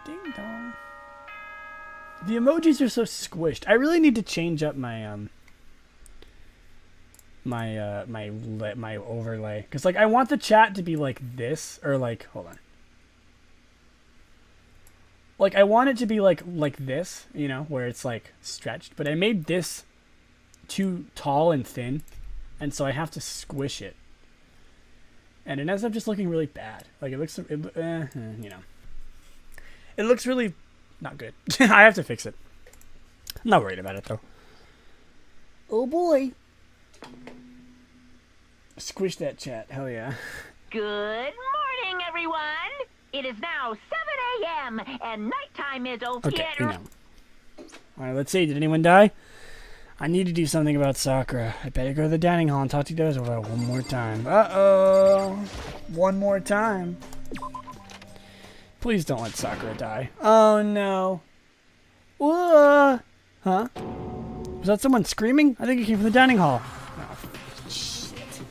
Ding dong. The emojis are so squished. I really need to change up my my overlay, because like I want the chat to be like this, or like, hold on, like I want it to be like this, you know, where it's like stretched, but I made this too tall and thin, and so I have to squish it, and it ends up just looking really bad. Like it looks, you know, it looks really not good. I have to fix it. I'm not worried about it though. Oh boy. Squish that chat. Hell yeah. Good morning, everyone. It is now 7 a.m. and nighttime is over. Okay, you know. Alright, let's see. Did anyone die? I need to do something about Sakura. I better go to the dining hall and talk to you guys about it one more time. Uh-oh. One more time. Please don't let Sakura die. Oh, no. Huh? Was that someone screaming? I think it came from the dining hall. Oh, shit.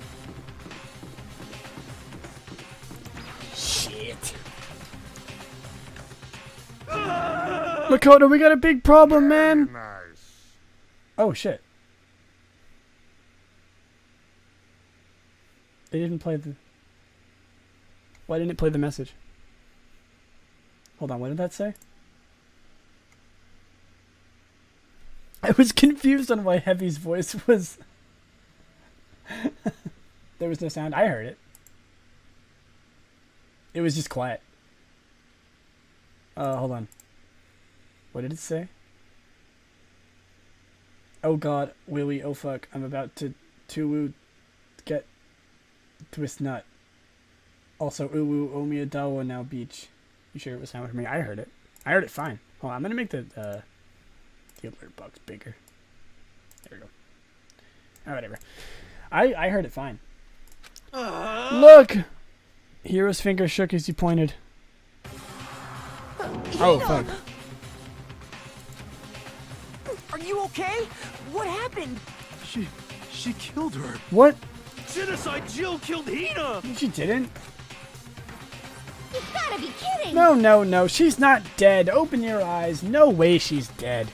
Shit. Makoto, we got a big problem, man. Oh, shit. They didn't play the... Why didn't it play the message? Hold on, what did that say? I was confused on why Heavy's voice was... There was no sound. I heard it. It was just quiet. Hold on. What did it say? Oh god, Willy, oh fuck, I'm about to get twist nut. Also, uwu, omiadawa now beach. You sure it was sound for me? I heard it. I heard it fine. Hold on, I'm gonna make the alert box bigger. There we go. Oh, whatever. I heard it fine. Look! Hero's finger shook as you pointed. Oh, fuck. Are you okay? What happened? She killed her. What? Genocide Jill killed Hina! She didn't. You gotta be kidding! No. She's not dead. Open your eyes. No way she's dead.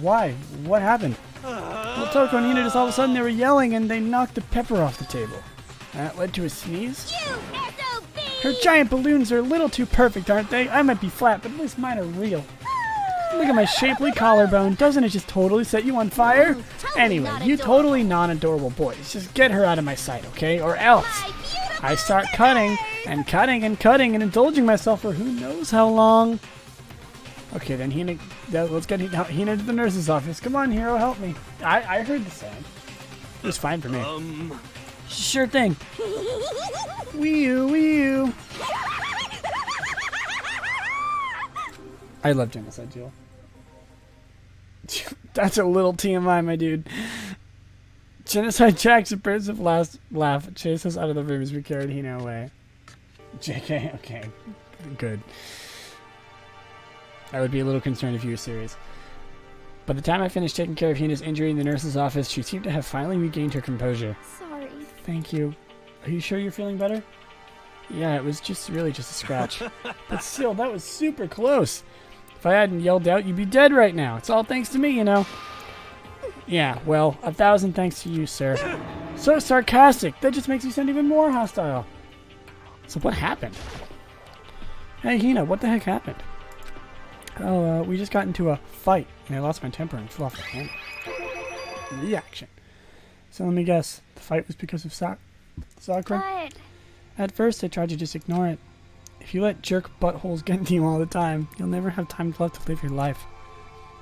Why? What happened? Well, Toko and Hina just all of a sudden they were yelling and they knocked the pepper off the table. That led to a sneeze. You SOB! Her giant balloons are a little too perfect, aren't they? I might be flat, but at least mine are real. Look at my shapely collarbone. Doesn't it just totally set you on fire? Totally Anyway, not you adorable. totally non-adorable boys. Just get her out of my sight, okay? Or else. My beautiful I start cutting and cutting and cutting and indulging myself for who knows how long. Okay, then Hina, let's get Hina to the nurse's office. Come on, Hero, help me. I heard the sound. It was fine for me. Sure thing. Wee-oo. I love Genocide Jill. That's a little TMI, my dude. Genocide Jack's abrasive last laugh chased us out of the room as we carried Hina away. JK, okay. Good. I would be a little concerned if you were serious. By the time I finished taking care of Hina's injury in the nurse's office, she seemed to have finally regained her composure. Sorry. Thank you. Are you sure you're feeling better? Yeah, it was really just a scratch. But still, that was super close. If I hadn't yelled out, you'd be dead right now. It's all thanks to me, you know. Yeah, well, 1,000 thanks to you, sir. So sarcastic. That just makes you sound even more hostile. So what happened? Hey, Hina, what the heck happened? Oh, we just got into a fight, and I lost my temper and flew off the handle. Reaction. So let me guess. The fight was because of Sakura? But... At first, I tried to just ignore it. If you let jerk buttholes get into you all the time, you'll never have time left to live your life.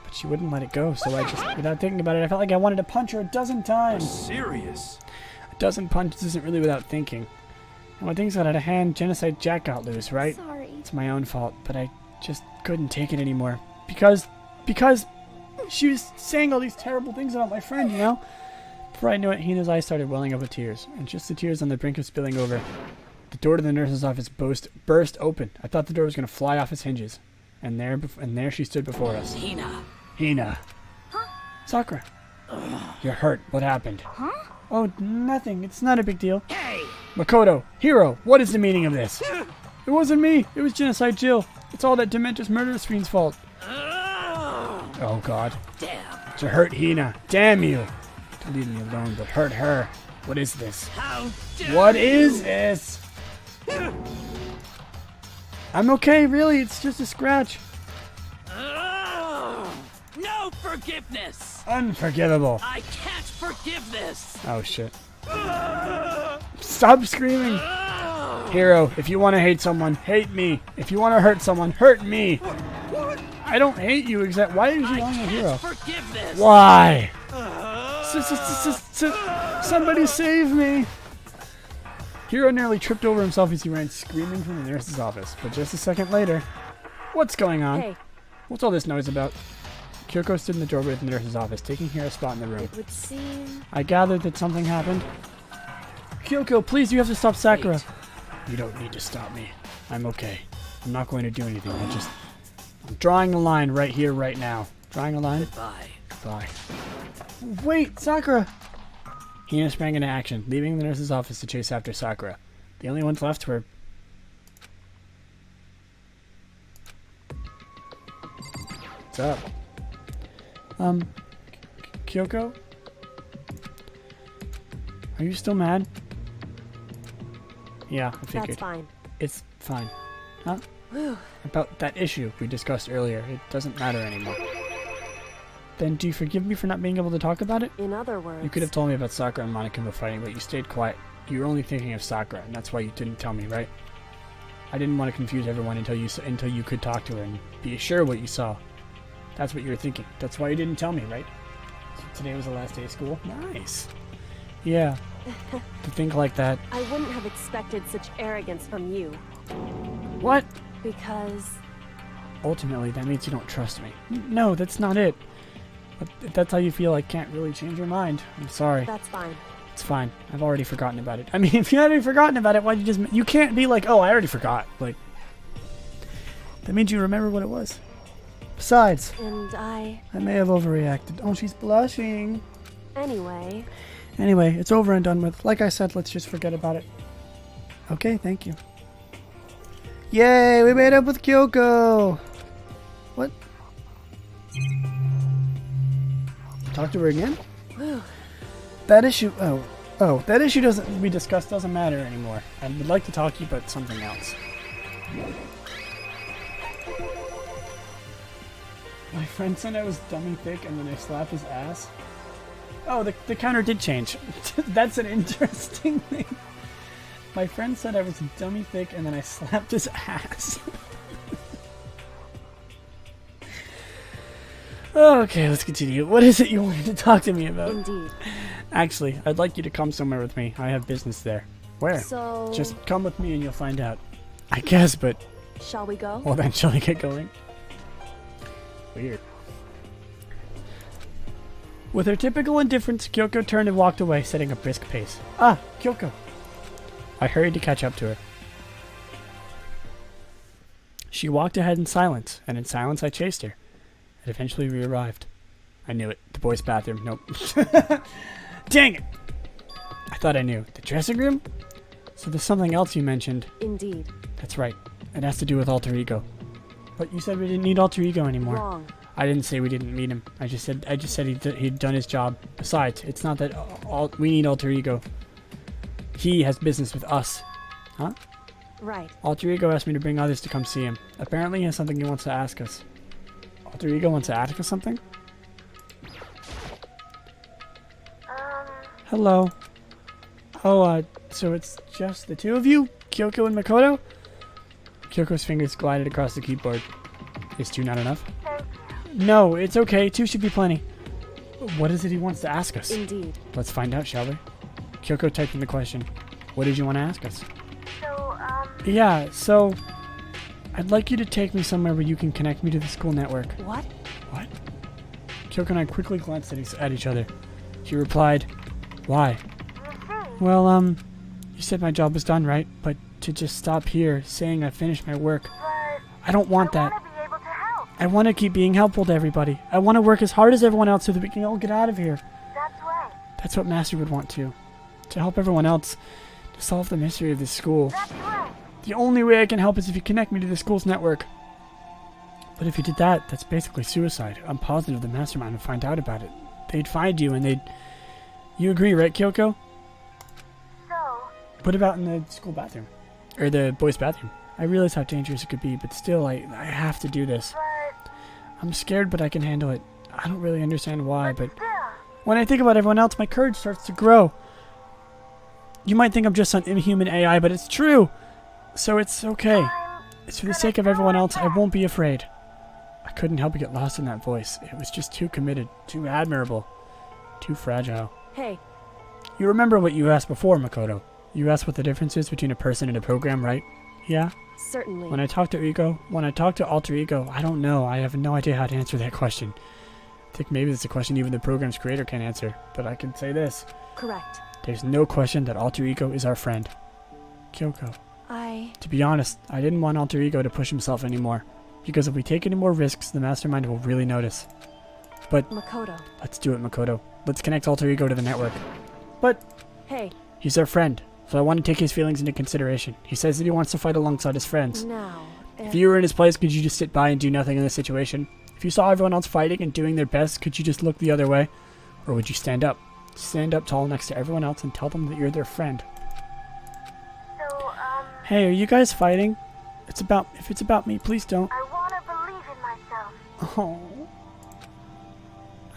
But she wouldn't let it go, so I just, without thinking about it, I felt like I wanted to punch her a dozen times. Serious? A dozen punches isn't really without thinking. And when things got out of hand, Genocide Jack got loose, right? Sorry. It's my own fault, but I just couldn't take it anymore. Because she was saying all these terrible things about my friend, you know? Before I knew it, Hina's eyes started welling up with tears, and just the tears on the brink of spilling over. The door to the nurse's office burst open. I thought the door was going to fly off its hinges. And there she stood before us. Hina. Huh? Sakura. You're hurt. What happened? Huh? Oh, nothing. It's not a big deal. Hey! Makoto, Hero, what is the meaning of this? It wasn't me. It was Genocide Jill. It's all that dementous murderous fiend's fault. Oh god. Damn. To hurt Hina. Damn you. To leave me alone, but hurt her. What is this? How dare What is this? I'm okay, really. It's just a scratch. No forgiveness. Unforgivable. I can't forgive this. Oh shit. Stop screaming. Hero, if you want to hate someone, hate me. If you want to hurt someone, hurt me. I don't hate you exactly. Why is she yelling at Hero? Forgive this. Why? Somebody save me. Hero nearly tripped over himself as he ran screaming from the nurse's office. But just a second later, what's going on? Hey, What's all this noise about? Kyoko stood in the doorway of the nurse's office, taking Hero's spot in the room. it would seem... I gathered that something happened. Kyoko, please, you have to stop Sakura. Wait. You don't need to stop me. I'm okay. I'm not going to do anything. I'm drawing a line right here, right now. Drawing a line? Bye. Bye. Wait, Sakura! Hina sprang into action, leaving the nurse's office to chase after Sakura. The only ones left were... What's up? Kyoko? Are you still mad? Yeah, I figured. That's fine. It's fine. Huh? About that issue we discussed earlier. It doesn't matter anymore. Then do you forgive me for not being able to talk about it? In other words... You could have told me about Sakura and Monokuma fighting, but you stayed quiet. You were only thinking of Sakura, and that's why you didn't tell me, right? I didn't want to confuse everyone until you could talk to her and be sure what you saw. That's what you were thinking. That's why you didn't tell me, right? So today was the last day of school? Nice. Yeah. To think like that. I wouldn't have expected such arrogance from you. What? Because... Ultimately, that means you don't trust me. No, that's not it. But if that's how you feel, I can't really change your mind. I'm sorry. That's fine. It's fine. I've already forgotten about it. I mean, if you had already forgotten about it, why'd you just... You can't be like, oh, I already forgot. Like, that means you remember what it was. Besides, And I may have overreacted. Oh, she's blushing. Anyway... Anyway, it's over and done with. Like I said, let's just forget about it. Okay, thank you. Yay, we made up with Kyoko! What? Talk to her again? That issue... Oh, that issue we discussed doesn't matter anymore. I would like to talk to you about something else. My friend said I was dummy thick and then I slapped his ass. Oh, the counter did change. That's an interesting thing. My friend said I was dummy thick and then I slapped his ass. Okay, let's continue. What is it you wanted to talk to me about? Indeed. Actually, I'd like you to come somewhere with me. I have business there. Where? So... Just come with me and you'll find out. I guess, but... Shall we go? Well then, shall we get going? Weird. With her typical indifference, Kyoko turned and walked away, setting a brisk pace. Ah, Kyoko! I hurried to catch up to her. She walked ahead in silence, and in silence I chased her. And eventually we arrived. I knew it. The boys' bathroom. Nope. Dang it! I thought I knew. The dressing room? So there's something else you mentioned. Indeed. That's right. It has to do with alter ego. But you said we didn't need alter ego anymore. Wrong. I didn't say we didn't need him. I just said he'd done his job. Besides, it's not that we need alter ego. He has business with us. Huh? Right. Alter ego asked me to bring others to come see him. Apparently he has something he wants to ask us. Alter ego wants to ask us something? Hello. Oh, so it's just the two of you? Kyoko and Makoto? Kyoko's fingers glided across the keyboard. Is two not enough? No, it's okay. Two should be plenty. What is it he wants to ask us? Indeed. Let's find out, shall we? Kyoko typed in the question. What did you want to ask us? Yeah, so... I'd like you to take me somewhere where you can connect me to the school network. What? What? Kyoko and I quickly glanced at each other. She replied, why? Well, you said my job was done, right? But to just stop here, saying I finished my work, I don't want that. I want to keep being helpful to everybody. I want to work as hard as everyone else so that we can all get out of here. That's right. That's what Master would want too. To help everyone else, to solve the mystery of this school. That's right. The only way I can help is if you connect me to the school's network. But if you did that, that's basically suicide. I'm positive the mastermind would find out about it. They'd find you and they'd... You agree, right, Kyoko? So, What about in the school bathroom? Or the boys' bathroom? I realize how dangerous it could be, but still, I have to do this. but I'm scared, but I can handle it. I don't really understand why, but still, when I think about everyone else, my courage starts to grow. You might think I'm just an inhuman AI, but it's true. So it's okay. It's for the sake of everyone else. I won't be afraid. I couldn't help but get lost in that voice. It was just too committed, too admirable, too fragile. Hey, You remember what you asked before, Makoto. You asked what the difference is between a person and a program, right? Yeah? certainly. When I talk to Alter Ego, I don't know. I have no idea how to answer that question. I think maybe it's a question even the program's creator can't answer. But I can say this. Correct. There's no question that Alter Ego is our friend. Kyoko. To be honest, I didn't want Alter Ego to push himself anymore. Because if we take any more risks, the mastermind will really notice. But Makoto. let's do it, Makoto. Let's connect Alter Ego to the network. But Hey, he's our friend, so I want to take his feelings into consideration. He says that he wants to fight alongside his friends. now. If you were in his place, could you just sit by and do nothing in this situation? If you saw everyone else fighting and doing their best, could you just look the other way? Or would you stand up? Stand up tall next to everyone else and tell them that you're their friend. so, Hey, are you guys fighting? If it's about me, please don't. I wanna believe in myself. Oh.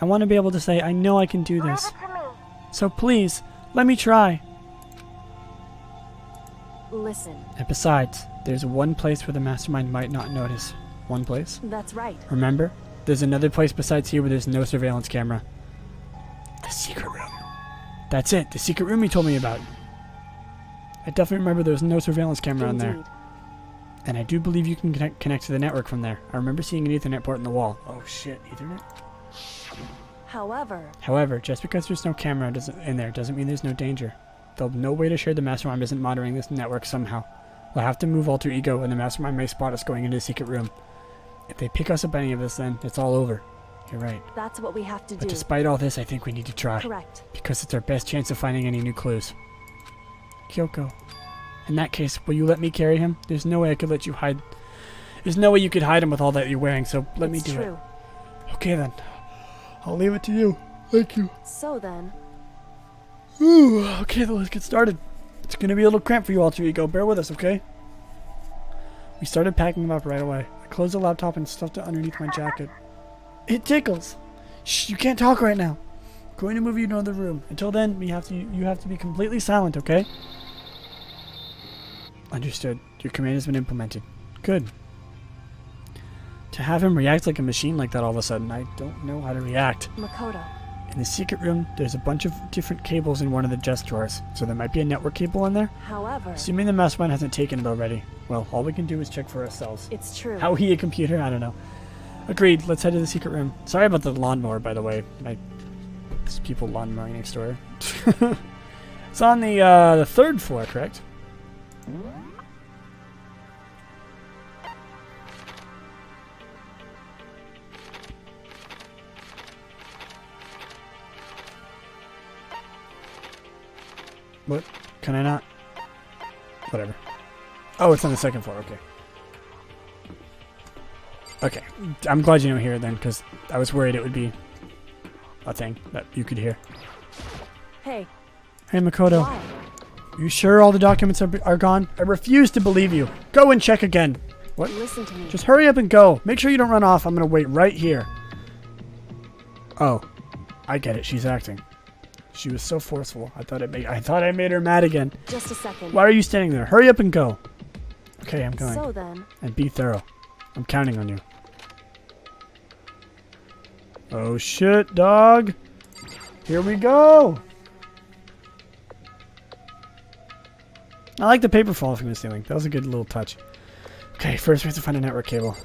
I want to be able to say, I know I can do Leave this. it to me. So please, let me try. Listen, And besides, there's one place where the mastermind might not notice. One place. that's right. Remember? There's another place besides here where there's no surveillance camera. The secret room. That's it, the secret room you told me about. I definitely remember there was no surveillance camera on there. Indeed. And I do believe you can connect to the network from there. I remember seeing an Ethernet port in the wall. Oh shit, Ethernet? However, just because there's no camera in there doesn't mean there's no danger. There'll be no way to share the mastermind isn't monitoring this network somehow. We'll have to move Alter Ego and the mastermind may spot us going into the secret room. If they pick us up any of this, then it's all over. You're right. That's what we have to But do. despite all this, I think we need to try. Correct. Because it's our best chance of finding any new clues. Kyoko. In that case, will you let me carry him? There's no way I could let you hide. There's no way you could hide him with all that you're wearing, so let me It's do true. it. Okay then. I'll leave it to you. Thank you. So then, Ooh, okay then, let's get started. It's gonna be a little cramped for you, Alter Ego. Bear with us, okay? We started packing him up right away. I closed the laptop and stuffed it underneath my jacket. It tickles. Shh, you can't talk right now. I'm going to move you to another room. Until then, you have to be completely silent, okay? Understood. Your command has been implemented. Good. To have him react like a machine like that all of a sudden, I don't know how to react. Makoto. In the secret room, there's a bunch of different cables in one of the desk drawers, so there might be a network cable in there. However, Assuming the mastermind hasn't taken it already. Well, all we can do is check for ourselves. it's true. How he a computer? I don't know. Agreed. Let's head to the secret room. Sorry about the lawnmower, by the way. There's people lawnmowing next door. It's on the third floor, correct? What? Can I not? Whatever. Oh, it's on the second floor. Okay. Okay. I'm glad you don't hear it then, because I was worried it would be a thing that you could hear. Hey, Hey, Makoto. why? You sure all the documents are gone? I refuse to believe you. Go and check again. What? Listen to me. Just hurry up and go. Make sure you don't run off. I'm going to wait right here. Oh. I get it. She's acting. She was so forceful. I thought I made her mad again. Just a second. Why are you standing there? Hurry up and go. Okay, I'm going. So then, And be thorough. I'm counting on you. Oh shit, dog. Here we go. I like the paper falling from the ceiling. That was a good little touch. Okay, first we have to find a network cable.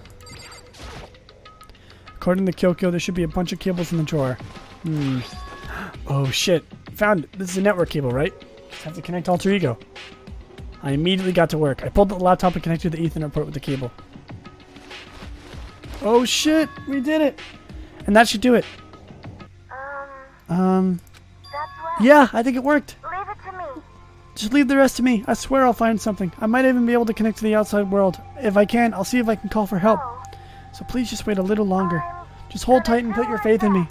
According to Kyoko, there should be a bunch of cables in the drawer. Oh shit. Found it. This is a network cable, right? Just have to connect Alter Ego. I immediately got to work. I pulled the laptop and connected the Ethernet port with the cable. Oh shit! We did it! And that should do it. That's right. Yeah, I think it worked. Leave it to me. Just leave the rest to me. I swear I'll find something. I might even be able to connect to the outside world. If I can, I'll see if I can call for help. Oh, So please just wait a little longer. Just hold tight and put your faith in me.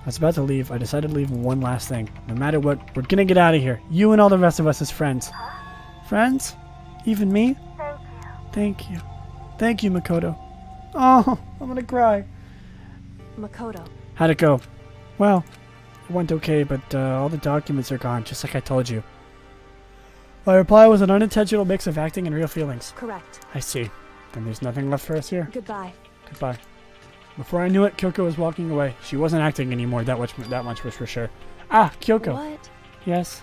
I was about to leave. I decided to leave one last thing. No matter what, we're gonna get out of here. You and all the rest of us as friends. Friends? Even me? Thank you. Thank you. Thank you, Makoto. Oh, I'm gonna cry. Makoto. How'd it go? Well, it went okay, but all the documents are gone, just like I told you. My reply was an unintentional mix of acting and real feelings. Correct. I see. Then there's nothing left for us here. Goodbye. Goodbye. Before I knew it, Kyoko was walking away. She wasn't acting anymore, that much was for sure. Ah, Kyoko. What? Yes?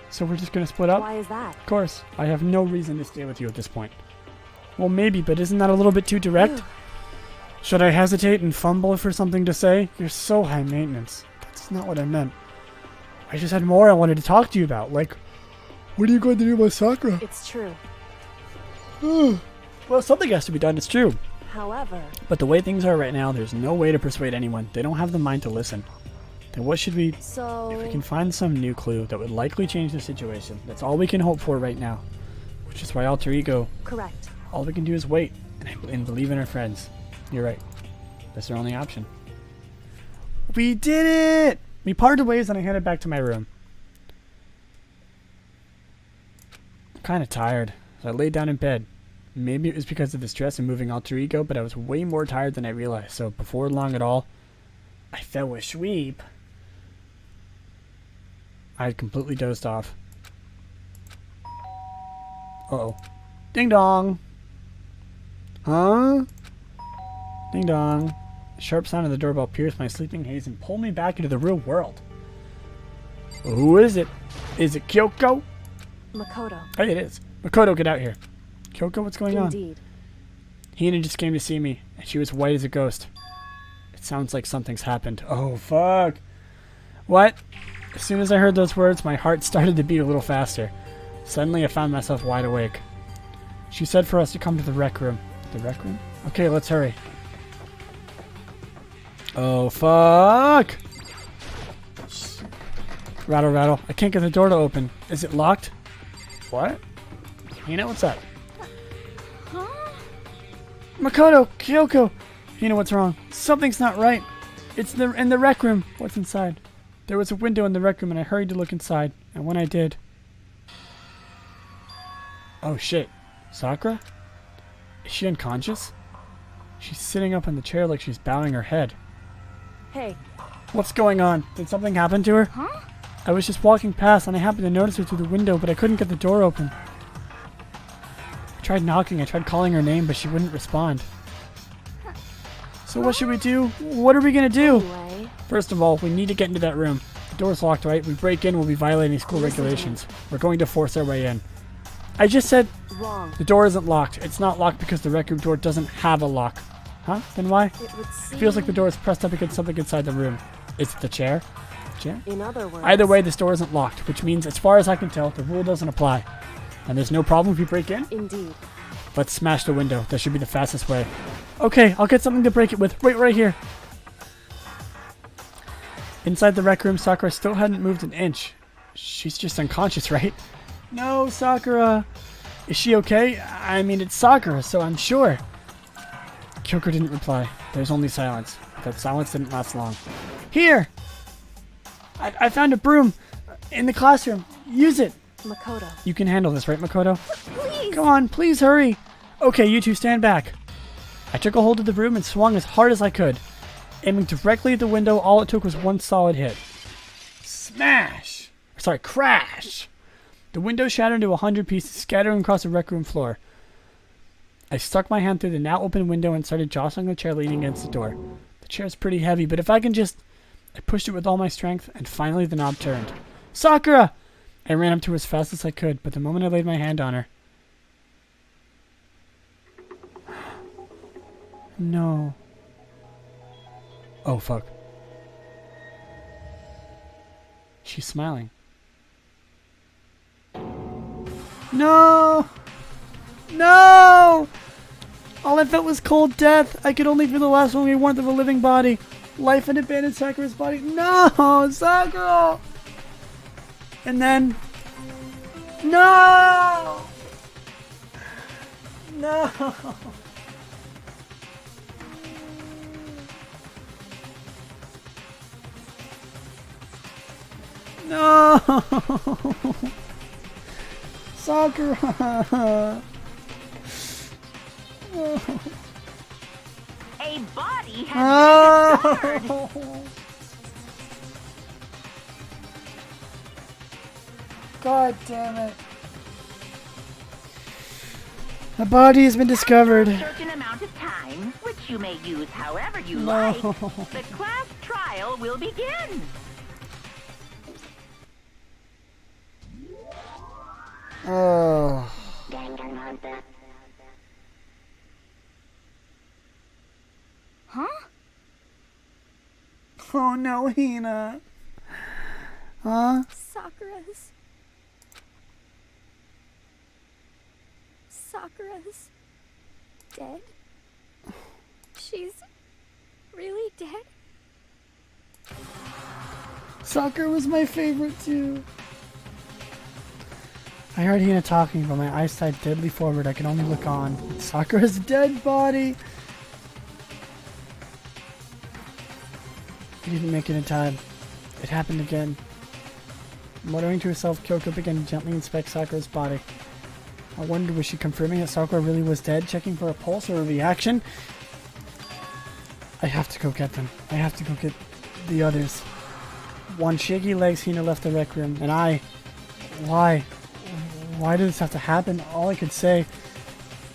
So we're just gonna split up? Why is that? Of course. I have no reason to stay with you at this point. Well, maybe, but isn't that a little bit too direct? Should I hesitate and fumble for something to say? You're so high maintenance. That's not what I meant. I just had more I wanted to talk to you about, like, what are you going to do about Sakura? It's true. Well, something has to be done, it's true. However, But the way things are right now, there's no way to persuade anyone. They don't have the mind to listen. Then what should we... so... If we can find some new clue that would likely change the situation, that's all we can hope for right now. Which is why Alter Ego, Correct. all we can do is wait and believe in our friends. You're right. That's our only option. We did it! We parted ways and I headed back to my room. I'm kind of tired, so I laid down in bed. Maybe it was because of the stress of moving Alter Ego, but I was way more tired than I realized, so before long at all, I fell asleep. I had completely dozed off. Uh-oh. Ding dong! Huh? Ding dong. The sharp sound of the doorbell pierced my sleeping haze and pulled me back into the real world. Who is it? Is it Kyoko? Makoto. Hey, it is. Makoto, get out here. Kyoko, what's going on? Indeed. Hina just came to see me, and she was white as a ghost. It sounds like something's happened. Oh, fuck. What? As soon as I heard those words, my heart started to beat a little faster. Suddenly, I found myself wide awake. She said for us to come to the rec room. The rec room? Okay, let's hurry. Oh, fuck! Rattle, rattle. I can't get the door to open. Is it locked? What? Hina, what's up? Makoto! Kyoko! Hina, what's wrong? Something's not right. It's in the rec room. What's inside? There was a window in the rec room and I hurried to look inside. And when I did... Oh shit. Sakura? Is she unconscious? She's sitting up in the chair like she's bowing her head. Hey. What's going on? Did something happen to her? Huh? I was just walking past and I happened to notice her through the window, but I couldn't get the door open. I tried knocking, I tried calling her name, but she wouldn't respond. So what should we do? What are we gonna do? Anyway. First of all, we need to get into that room. The door's locked, right? We break in, we'll be violating school regulations. We're going to force our way in. I just said Wrong. the door isn't locked. It's not locked because the rec room door doesn't have a lock. Huh? Then why? It would seem... Feels like the door is pressed up against something inside the room. Is it the chair? Chair? In other words... Either way, this door isn't locked, which means, as far as I can tell, the rule doesn't apply. And there's no problem if we break in? Indeed. Let's smash the window. That should be the fastest way. Okay, I'll get something to break it with. Wait right here. Inside the rec room, Sakura still hadn't moved an inch. She's just unconscious, right? No, Sakura. Is she okay? I mean, it's Sakura, so I'm sure. Kyoko didn't reply. There's only silence. That silence didn't last long. Here! I found a broom in the classroom. Use it. Makoto. You can handle this, right, Makoto? Please! Come on, please hurry. Okay, you two stand back. I took a hold of the broom and swung as hard as I could. Aiming directly at the window, all it took was one solid hit. Smash! Sorry, crash! The window shattered into 100 pieces, scattering across the rec room floor. I stuck my hand through the now open window and started jostling the chair leaning against the door. The chair's pretty heavy, but if I can just... I pushed it with all my strength, and finally the knob turned. Sakura! I ran up to her as fast as I could, but the moment I laid my hand on her... No. Oh, fuck. She's smiling. No! No! All I felt was cold death. I could only feel the last lingering warmth of a living body. Life had abandoned Sakura's body. No! Sakura! And then... No! No! No! Sakura! A body has been discovered. God damn it. A body has been discovered. A certain amount of time, which you may use however you like, the class trial will begin. Oh. Danganronpa. Oh no, Hina. Huh? Sakura's dead? She's really dead? Sakura was my favorite too. I heard Hina talking, but my eyesight deadly forward. I could only look on. Sakura's dead body. He didn't make it in time. It happened again. Muttering to herself, Kyoko began to gently inspect Sakura's body. I wondered, was she confirming that Sakura really was dead, checking for a pulse or a reaction? I have to go get them. I have to go get the others. One shaky legs, Hina left the rec room, and Why? Why did this have to happen? All I could say,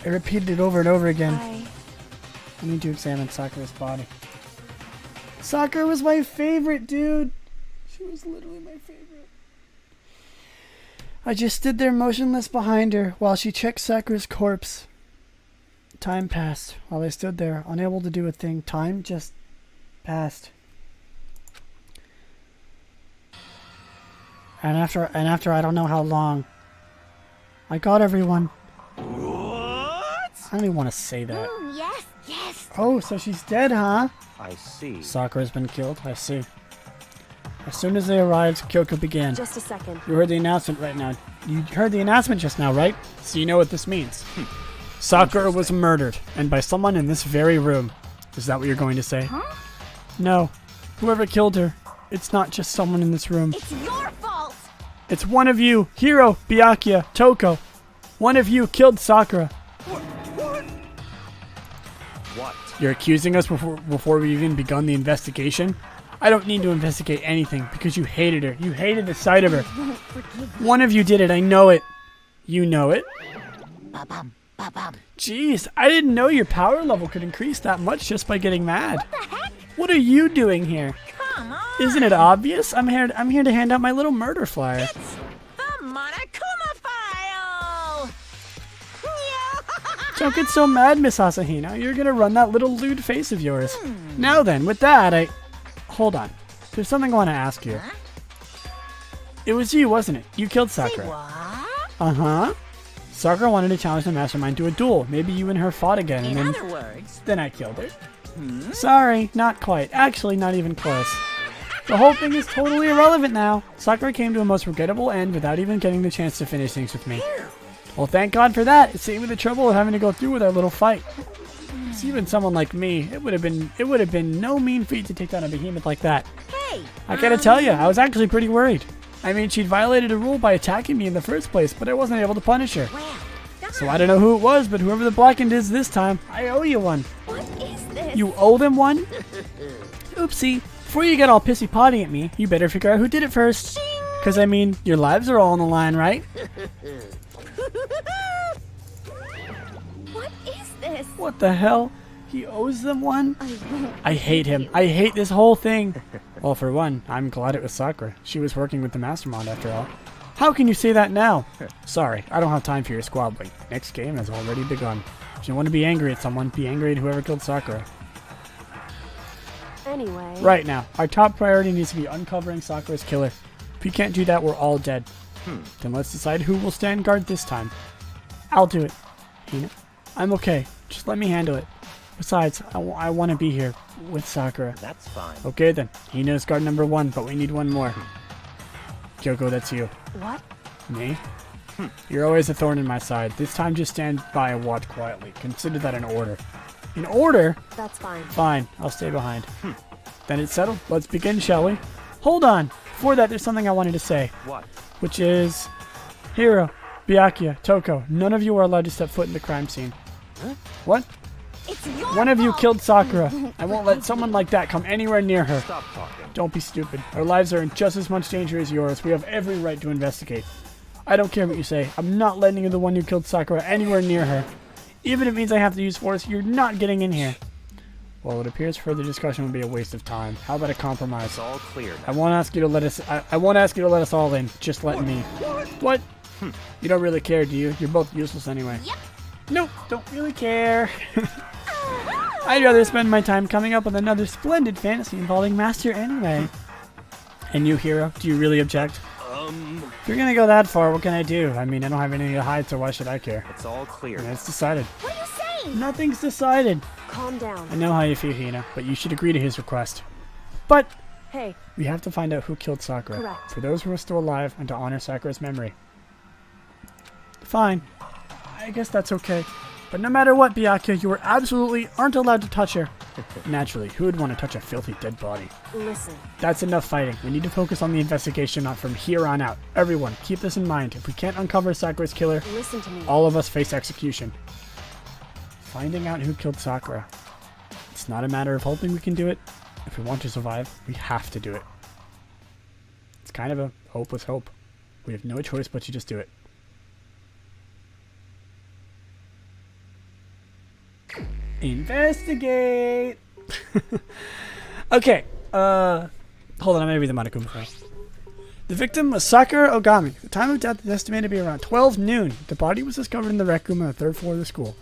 I repeated it over and over again. I need to examine Sakura's body. Sakura was my favorite, dude. She was literally my favorite. I just stood there motionless behind her while she checked Sakura's corpse. Time passed while I stood there, unable to do a thing. Time just passed. And after I don't know how long, I got everyone. What? I don't even want to say that. Yes, yes. Oh, so she's dead, huh? I see. Sakura's been killed, I see. As soon as they arrived, Kyoko began. Just a second. You heard the announcement right now. You heard the announcement just now, right? So you know what this means. Sakura was murdered, and by someone in this very room. Is that what you're going to say? Huh? No. Whoever killed her, it's not just someone in this room. It's your fault. It's one of you, Hiro, Byakuya, Toko. One of you killed Sakura. What? You're accusing us before we even begun the investigation? I don't need to investigate anything because you hated her. You hated the sight of her. One of you did it. I know it. You know it. Jeez, I didn't know your power level could increase that much just by getting mad. What the heck? What are you doing here? Come on. Isn't it obvious? I'm here to hand out my little murder flyer. It's the Monokuma file. Don't get so mad, Miss Asahina. You're gonna run that little lewd face of yours. Now then, with that, Hold on. There's something I want to ask you. It was you, wasn't it? You killed Sakura. What? Uh-huh. Sakura wanted to challenge the mastermind to a duel. Maybe you and her fought again, and In then... other words, Then I killed her. Sorry, not quite. Actually, not even close. The whole thing is totally irrelevant now. Sakura came to a most regrettable end without even getting the chance to finish things with me. Well, thank God for that. It saved me the trouble of having to go through with our little fight. See, even someone like me, it would have been no mean feat to take down a behemoth like that. hey, I gotta tell you, I was actually pretty worried. I mean, she'd violated a rule by attacking me in the first place, but I wasn't able to punish her. So I don't know who it was, but whoever the blackened is this time, I owe you one. What is this? You owe them one? Oopsie. Before you get all pissy potty at me, you better figure out who did it first. Because, I mean, your lives are all on the line, right? What is this? What the hell? He owes them one? I hate him. I hate this whole thing. Well, for one, I'm glad it was Sakura. She was working with the Mastermind after all. How can you say that now? Sorry, I don't have time for your squabbling. Next game has already begun. If you want to be angry at someone, be angry at whoever killed Sakura. Anyway. Right now, our top priority needs to be uncovering Sakura's killer. If we can't do that, we're all dead. Then let's decide who will stand guard this time. I'll do it. Hina, I'm okay. Just let me handle it. Besides, I want to be here with Sakura. That's fine. Okay then. Hina's guard number 1, but we need one more. Kyoko, that's you. What? Me? You're always a thorn in my side. This time just stand by and watch quietly. Consider that an order. An order? That's fine. Fine, I'll stay behind. Then it's settled. Let's begin, shall we? Hold on! Before that, there's something I wanted to say, What? which is, Hiro, Byakuya, Toko, none of you are allowed to step foot in the crime scene. Huh? What? It's your One of you fault. killed Sakura. I won't let someone like that come anywhere near her. Stop talking. Don't be stupid. Our lives are in just as much danger as yours. We have every right to investigate. I don't care what you say. I'm not letting you, the one who killed Sakura, anywhere near her. Even if it means I have to use force, you're not getting in here. Well, it appears further discussion would be a waste of time. How about a compromise? It's all clear. I won't ask you to let us. I won't ask you to let us all in. Just let me. What? You don't really care, do you? You're both useless anyway. Yep. Nope, don't really care. I'd rather spend my time coming up with another splendid fantasy involving Master anyway. And you, Hiro, do you really object? If you're gonna go that far, what can I do? I mean, I don't have anything to hide, so why should I care? It's all clear. And it's decided. What are you saying? Nothing's decided. Calm down. I know how you feel, Hina, but you should agree to his request. But Hey, we have to find out who killed Sakura. Correct. For those who are still alive, and to honor Sakura's memory. Fine. I guess that's okay. But no matter what, Byakuya, you absolutely aren't allowed to touch her. Naturally, who would want to touch a filthy dead body? listen. That's enough fighting. We need to focus on the investigation from here on out. Everyone, keep this in mind. If we can't uncover Sakura's killer, Listen to me. all of us face execution. Finding out who killed Sakura. It's not a matter of hoping we can do it. If we want to survive, we have to do it. It's kind of a hopeless hope. We have no choice but to just do it. Investigate! Okay, hold on, I'm gonna read the Monokuma first. The victim was Sakura Ogami. The time of death is estimated to be around 12 noon. The body was discovered in the rec room on the 3rd floor of the school.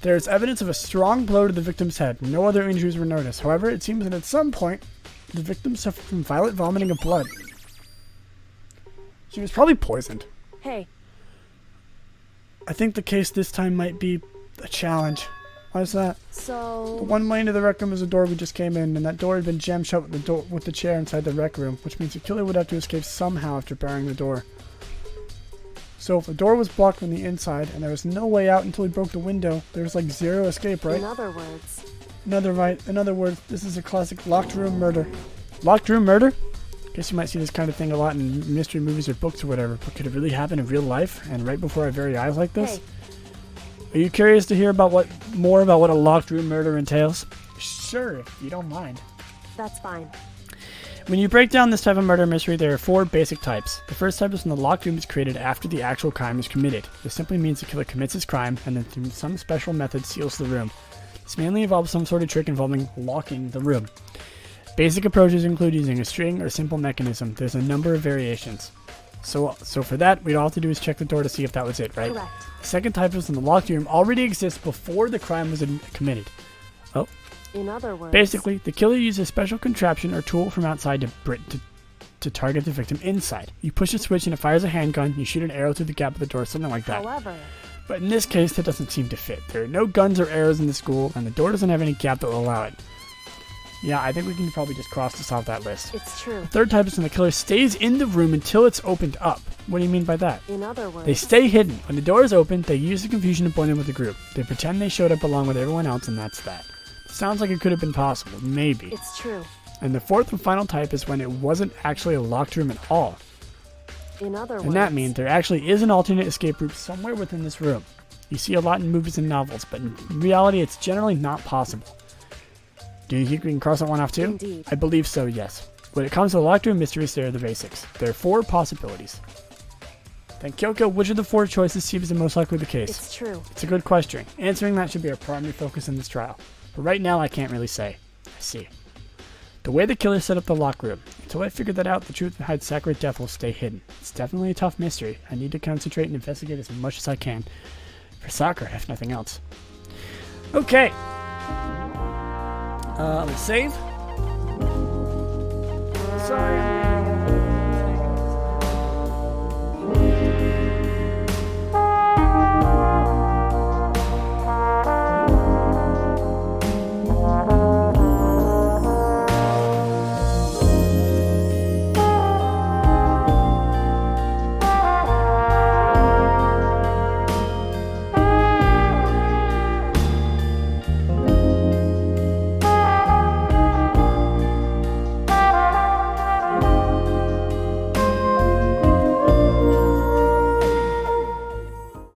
There is evidence of a strong blow to the victim's head. No other injuries were noticed. However, it seems that at some point, the victim suffered from violent vomiting of blood. She was probably poisoned. Hey, I think the case this time might be a challenge. Why is that? The so one way into the rec room is a door we just came in, and that door had been jammed shut with the chair inside the rec room, which means the killer would have to escape somehow after barring the door. So if the door was blocked from the inside, and there was no way out until he broke the window, there was like zero escape, right? in other words, In other words, this is a classic locked room murder. Locked room murder? Guess you might see this kind of thing a lot in mystery movies or books or whatever, but could it really happen in real life, and right before our very eyes like this? hey, Are you curious to hear more about what a locked room murder entails? Sure, if you don't mind. that's fine. When you break down this type of murder mystery, there are 4 basic types. The first type is when the locked room is created after the actual crime is committed. This simply means the killer commits his crime and then through some special method seals the room. This mainly involves some sort of trick involving locking the room. Basic approaches include using a string or simple mechanism. There's a number of variations. So for that, we'd all have to do is check the door to see if that was it, right? Correct. The second type is when the locked room already exists before the crime was committed. Oh. In other words, Basically, the killer uses a special contraption or tool from outside to target the victim inside. You push a switch and it fires a handgun, you shoot an arrow through the gap of the door, something like that. however, But in this case, that doesn't seem to fit. There are no guns or arrows in the school, and the door doesn't have any gap that will allow it. Yeah, I think we can probably just cross this off that list. it's true. The third type is when the killer stays in the room until it's opened up. What do you mean by that? In other words, They stay hidden. When the door is open, they use the confusion to blend in with the group. They pretend they showed up along with everyone else, and that's that. Sounds like it could have been possible. Maybe. it's true. And the fourth and final type is when it wasn't actually a locked room at all. In other words, And that means there actually is an alternate escape route somewhere within this room. You see a lot in movies and novels, but in reality it's generally not possible. Do you think we can cross that one off too? Indeed. I believe so, yes. When it comes to locked room mysteries, there are the basics. There are 4 possibilities. Then Kyoko, which of the 4 choices seems the most likely the case? it's true. It's a good question. Answering that should be our primary focus in this trial. But right now, I can't really say. I see. The way the killer set up the lock room. Until I figure that out, the truth behind Sakura's death will stay hidden. It's definitely a tough mystery. I need to concentrate and investigate as much as I can. For Sakura, if nothing else. Okay. Let's save. Sorry.